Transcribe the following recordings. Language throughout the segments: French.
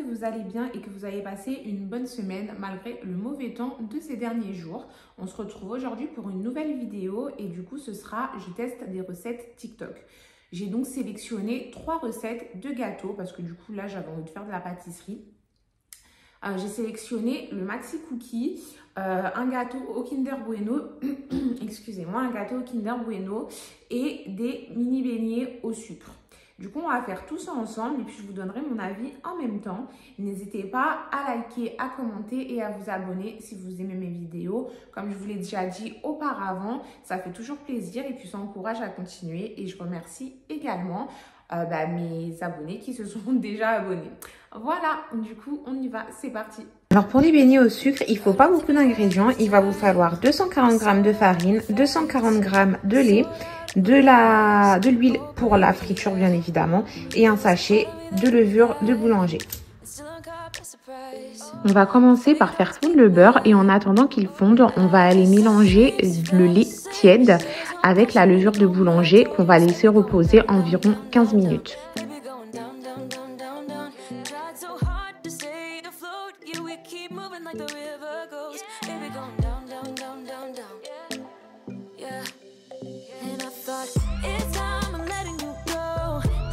que vous allez bien et que vous avez passé une bonne semaine malgré le mauvais temps de ces derniers jours. On se retrouve aujourd'hui pour une nouvelle vidéo et du coup ce sera je teste des recettes TikTok. J'ai donc sélectionné 3 recettes de gâteaux parce que du coup là j'avais envie de faire de la pâtisserie. J'ai sélectionné le Maxi Cookie, un gâteau au Kinder Bueno, excusez-moi, un gâteau au Kinder Bueno et des mini beignets au sucre. Du coup, on va faire tout ça ensemble et puis je vous donnerai mon avis en même temps. N'hésitez pas à liker, à commenter et à vous abonner si vous aimez mes vidéos. Comme je vous l'ai déjà dit auparavant, ça fait toujours plaisir et puis ça encourage à continuer. Et je remercie également mes abonnés qui se sont déjà abonnés. Voilà, du coup, on y va, c'est parti. Alors pour les beignets au sucre, il ne faut pas beaucoup d'ingrédients. Il va vous falloir 240 g de farine, 240 g de lait, de l'huile pour la friture bien évidemment et un sachet de levure de boulanger. On va commencer par faire fondre le beurre et en attendant qu'il fonde, on va aller mélanger le lait tiède avec la levure de boulanger qu'on va laisser reposer environ 15 minutes.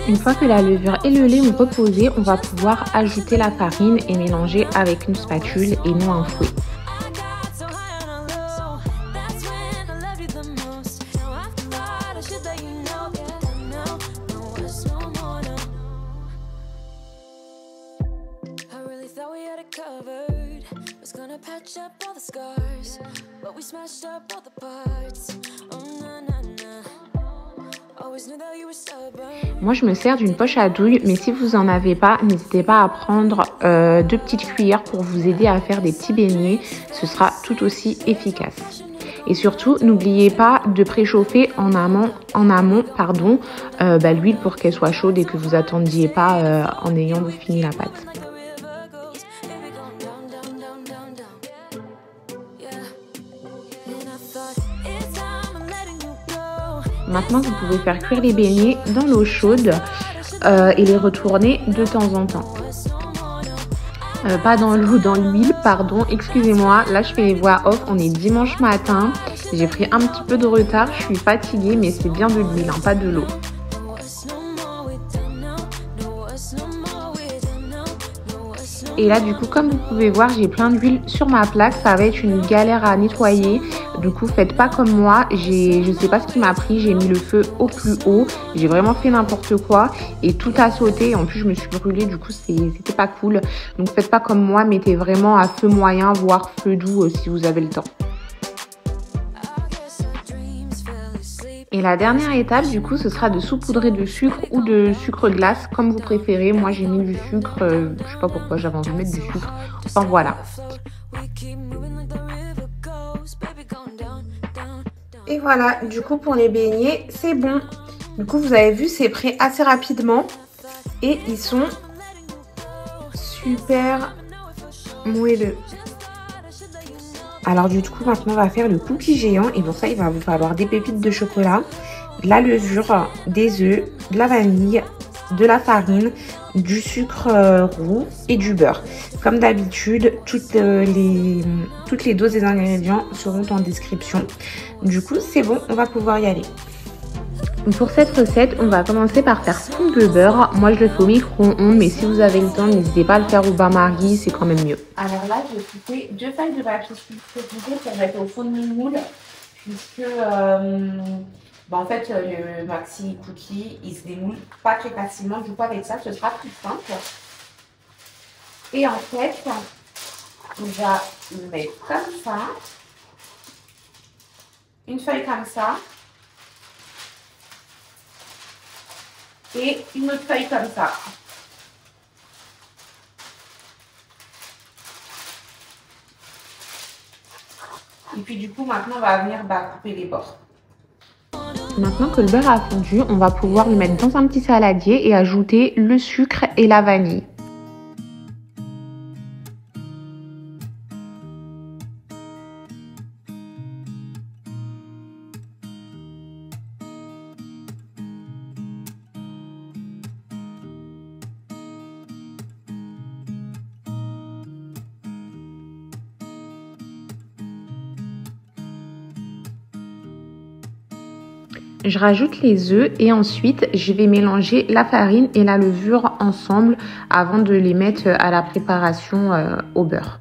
Une fois que la levure et le lait ont reposé, on va pouvoir ajouter la farine et mélanger avec une spatule et non un fouet. Moi, je me sers d'une poche à douille, mais si vous n'en avez pas, n'hésitez pas à prendre 2 petites cuillères pour vous aider à faire des petits beignets. Ce sera tout aussi efficace. Et surtout, n'oubliez pas de préchauffer en amont l'huile pour qu'elle soit chaude et que vous attendiez pas en ayant fini la pâte. Maintenant, vous pouvez faire cuire les beignets dans l'eau chaude et les retourner de temps en temps. Pas dans l'eau, dans l'huile, pardon, excusez-moi. Là, je fais les voix off, on est dimanche matin. J'ai pris un petit peu de retard, je suis fatiguée, mais c'est bien de l'huile, hein, pas de l'eau. Et là, du coup, comme vous pouvez voir, j'ai plein d'huile sur ma plaque. Ça va être une galère à nettoyer. Du coup, faites pas comme moi. Je sais pas ce qui m'a pris. J'ai mis le feu au plus haut. J'ai vraiment fait n'importe quoi. Et tout a sauté. En plus, je me suis brûlée. Du coup, c'était pas cool. Donc, faites pas comme moi. Mettez vraiment à feu moyen, voire feu doux si vous avez le temps. Et la dernière étape, du coup, ce sera de saupoudrer de sucre ou de sucre glace, comme vous préférez. Moi, j'ai mis du sucre. Je sais pas pourquoi j'avais envie de mettre du sucre. Enfin, voilà. Et voilà, du coup, pour les beignets, c'est bon. Du coup, vous avez vu, c'est prêt assez rapidement. Et ils sont super moelleux. Alors du coup, maintenant, on va faire le cookie géant. Et pour ça, il va vous falloir des pépites de chocolat, de la levure, des œufs, de la vanille, de la farine, du sucre roux et du beurre. Comme d'habitude, toutes les doses des ingrédients seront en description. Du coup, c'est bon, on va pouvoir y aller. Pour cette recette, on va commencer par faire fondre le beurre. Moi, je le fais au micro-ondes, mais si vous avez le temps, n'hésitez pas à le faire au bain-marie, c'est quand même mieux. Alors là, j'ai coupé 2 feuilles de papier sulfurisé pour mettre au fond de mon moule, puisque en fait, le maxi cookie, il se démoule pas très facilement. Du coup, avec ça, ce sera plus simple. Et en fait, on va le mettre comme ça, une feuille comme ça. Et une autre feuille comme ça. Et puis du coup, maintenant, on va venir couper les bords. Maintenant que le beurre a fondu, on va pouvoir le mettre dans un petit saladier et ajouter le sucre et la vanille. Je rajoute les œufs et ensuite je vais mélanger la farine et la levure ensemble avant de les mettre à la préparation au beurre.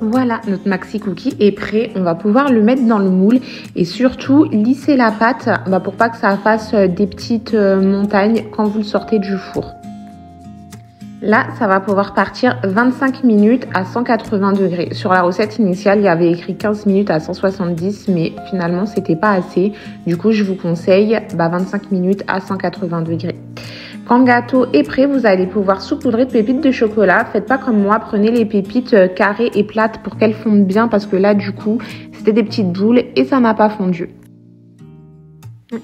Voilà, notre maxi cookie est prêt. On va pouvoir le mettre dans le moule et surtout lisser la pâte pour pas que ça fasse des petites montagnes quand vous le sortez du four. Là, ça va pouvoir partir 25 minutes à 180 degrés. Sur la recette initiale, il y avait écrit 15 minutes à 170, mais finalement, c'était pas assez. Du coup, je vous conseille 25 minutes à 180 degrés. Quand le gâteau est prêt, vous allez pouvoir saupoudrer de pépites de chocolat. Faites pas comme moi, prenez les pépites carrées et plates pour qu'elles fondent bien parce que là, du coup, c'était des petites boules et ça n'a pas fondu.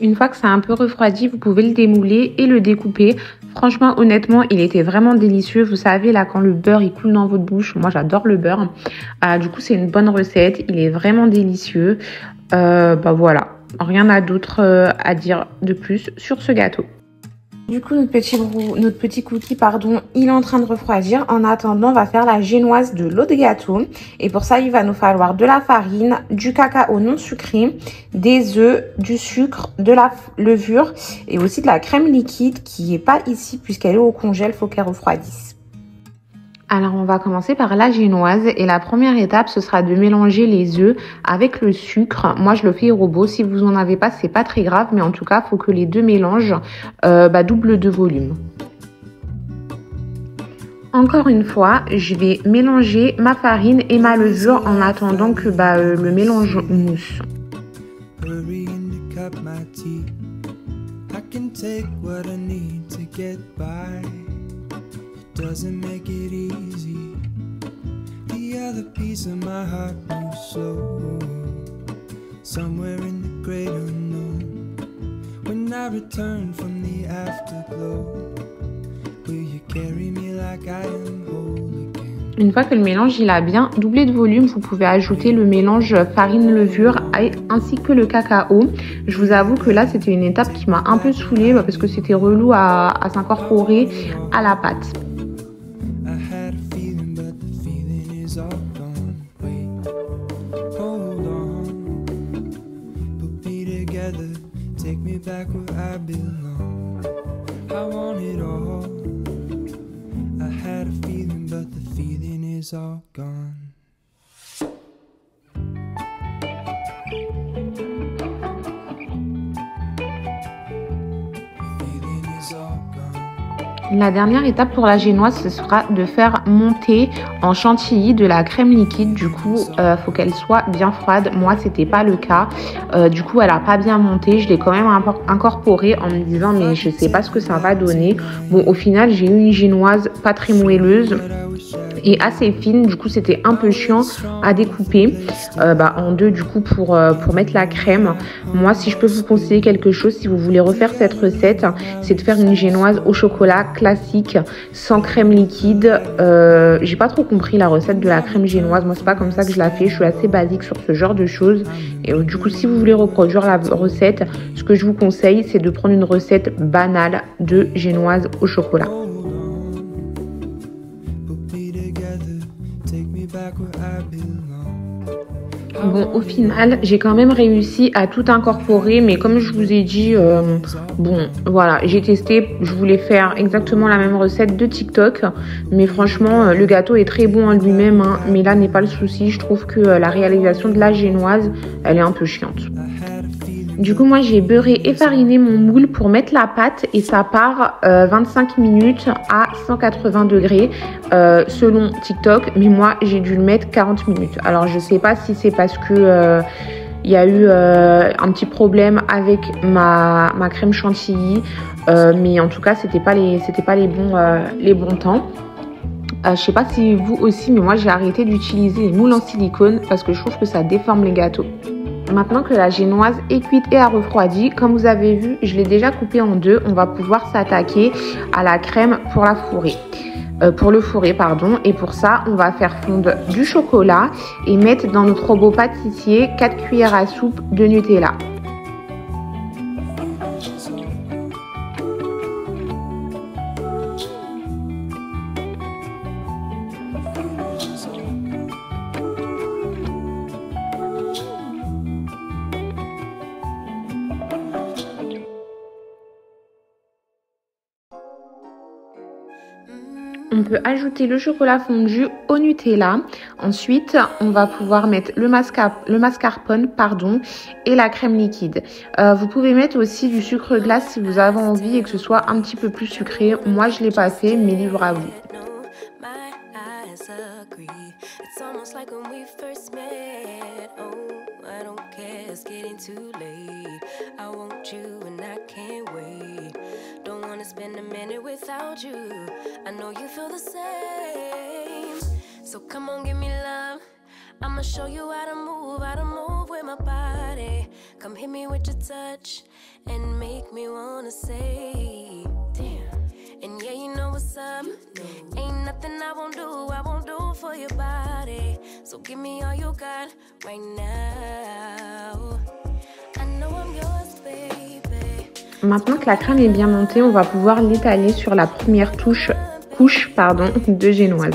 Une fois que ça a un peu refroidi, vous pouvez le démouler et le découper. Franchement, honnêtement, il était vraiment délicieux. Vous savez, là, quand le beurre, il coule dans votre bouche. Moi, j'adore le beurre. Du coup, c'est une bonne recette. Il est vraiment délicieux. Voilà. Rien d'autre à dire de plus sur ce gâteau. Du coup, notre petit cookie, il est en train de refroidir. En attendant, on va faire la génoise de l'eau de gâteau. Et pour ça, il va nous falloir de la farine, du cacao non sucré, des œufs, du sucre, de la levure et aussi de la crème liquide qui n'est pas ici puisqu'elle est au congèle. Il faut qu'elle refroidisse. Alors, on va commencer par la génoise et la première étape, ce sera de mélanger les œufs avec le sucre. Moi, je le fais au robot. Si vous en avez pas, c'est pas très grave, mais en tout cas, il faut que les deux mélanges doublent de volume. Encore une fois, je vais mélanger ma farine et ma levure en attendant que le mélange mousse. Doesn't make it easy. The other piece of my heart moves slow, somewhere in the great unknown. When I return from the afterglow, will you carry me like I am whole again? Une fois que le mélange il a bien doublé de volume, vous pouvez ajouter le mélange farine-levure ainsi que le cacao. Je vous avoue que là, c'était une étape qui m'a un peu saoulée parce que c'était relou à s'incorporer à la pâte. Take me back where I belong. I want it all. I had a feeling, but the feeling is all gone. La dernière étape pour la génoise, ce sera de faire monter en chantilly de la crème liquide. Du coup, faut qu'elle soit bien froide. Moi, c'était pas le cas. Du coup, elle a pas bien monté. Je l'ai quand même incorporée en me disant mais je sais pas ce que ça va donner. Bon, au final, j'ai eu une génoise pas très moelleuse. et assez fine. Du coup, c'était un peu chiant à découper en deux du coup pour mettre la crème. Moi, si je peux vous conseiller quelque chose, si vous voulez refaire cette recette, c'est de faire une génoise au chocolat classique sans crème liquide. J'ai pas trop compris la recette de la crème génoise. Moi, c'est pas comme ça que je la fais. Je suis assez basique sur ce genre de choses. Et du coup, si vous voulez reproduire la recette, ce que je vous conseille, c'est de prendre une recette banale de génoise au chocolat. Bon, au final, j'ai quand même réussi à tout incorporer, mais comme je vous ai dit, bon, voilà, j'ai testé, je voulais faire exactement la même recette de TikTok, mais franchement, le gâteau est très bon en lui-même, hein, mais là n'est pas le souci. Je trouve que la réalisation de la génoise, elle est un peu chiante. Du coup, moi, j'ai beurré et fariné mon moule pour mettre la pâte et ça part 25 minutes à 180 degrés selon TikTok. Mais moi, j'ai dû le mettre 40 minutes. Alors, je sais pas si c'est parce que il y a eu un petit problème avec ma crème chantilly. Mais en tout cas, c'était pas les bons temps. Je sais pas si vous aussi, mais moi, j'ai arrêté d'utiliser les moules en silicone parce que je trouve que ça déforme les gâteaux. Maintenant que la génoise est cuite et a refroidi, comme vous avez vu, je l'ai déjà coupée en deux. On va pouvoir s'attaquer à la crème pour la fourrer. Pour le fourrer, pardon. Et pour ça, on va faire fondre du chocolat et mettre dans notre robot pâtissier 4 cuillères à soupe de Nutella. On peut ajouter le chocolat fondu au Nutella. Ensuite, on va pouvoir mettre le mascarpone et la crème liquide. Vous pouvez mettre aussi du sucre glace si vous avez envie et que ce soit un petit peu plus sucré. Moi, je l'ai pas fait, mais libre à vous. Spend a minute without you. I know you feel the same. So come on, give me love. I'ma show you how to move with my body. Come hit me with your touch and make me wanna say, damn. And yeah, you know what's up. Ain't nothing I won't do for your body. So give me all you got right now. I know I'm yours, baby. Maintenant que la crème est bien montée, on va pouvoir l'étaler sur la première couche de génoise.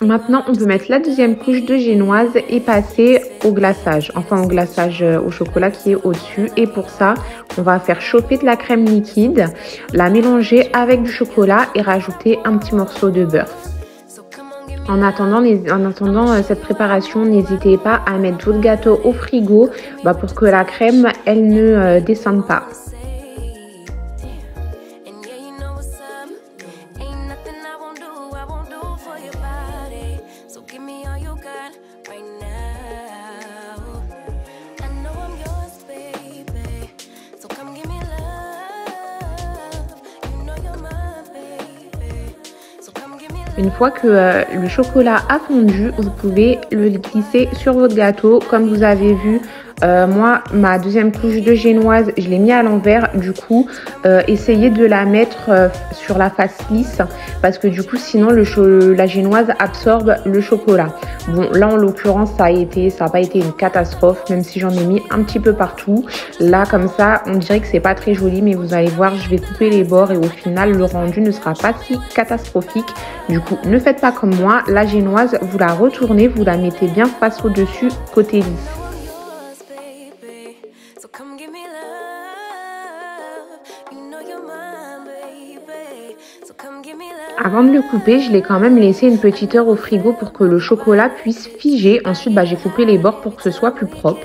Maintenant, on peut mettre la deuxième couche de génoise et passer au glaçage, au glaçage au chocolat qui est au-dessus. Et pour ça, on va faire chauffer de la crème liquide, la mélanger avec du chocolat et rajouter un petit morceau de beurre. En attendant cette préparation, n'hésitez pas à mettre votre gâteau au frigo pour que la crème, elle ne descende pas. Une fois que le chocolat a fondu, vous pouvez le glisser sur votre gâteau. Comme vous avez vu, moi, ma deuxième couche de génoise, je l'ai mis à l'envers. Du coup, essayez de la mettre sur la face lisse parce que du coup, sinon, la génoise absorbe le chocolat. Bon, là, en l'occurrence, ça n'a pas été une catastrophe, même si j'en ai mis un petit peu partout. Là, comme ça, on dirait que c'est pas très joli, mais vous allez voir, je vais couper les bords et au final, le rendu ne sera pas si catastrophique. Du coup, ne faites pas comme moi. La génoise, vous la retournez, vous la mettez bien face au-dessus, côté lisse. So Avant de le couper, je l'ai quand même laissé une petite heure au frigo pour que le chocolat puisse figer. Ensuite, j'ai coupé les bords pour que ce soit plus propre.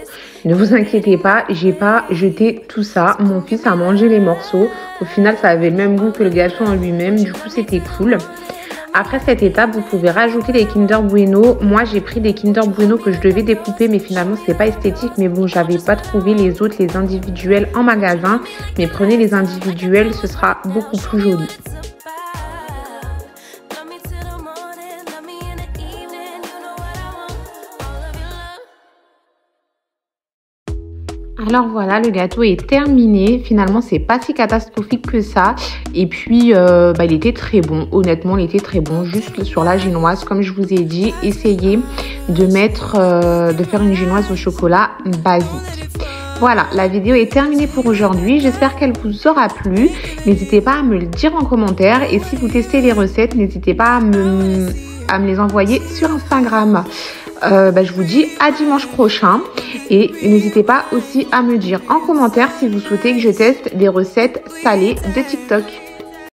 Ne vous inquiétez pas, j'ai pas jeté tout ça. Mon fils a mangé les morceaux. Au final, ça avait le même goût que le gâteau en lui-même. Du coup, c'était cool. Après cette étape, vous pouvez rajouter les Kinder Bueno. Moi, j'ai pris des Kinder Bueno que je devais découper, mais finalement, c'est pas esthétique. Mais bon, j'avais pas trouvé les autres, les individuels en magasin. Mais prenez les individuels, ce sera beaucoup plus joli. Alors voilà, le gâteau est terminé. Finalement, c'est pas si catastrophique que ça. Et puis, il était très bon. Honnêtement, il était très bon. Juste sur la génoise, comme je vous ai dit, essayez de faire une génoise au chocolat basique. Voilà, la vidéo est terminée pour aujourd'hui. J'espère qu'elle vous aura plu. N'hésitez pas à me le dire en commentaire. Et si vous testez les recettes, n'hésitez pas à me les envoyer sur Instagram. Je vous dis à dimanche prochain et n'hésitez pas aussi à me dire en commentaire si vous souhaitez que je teste des recettes salées de TikTok.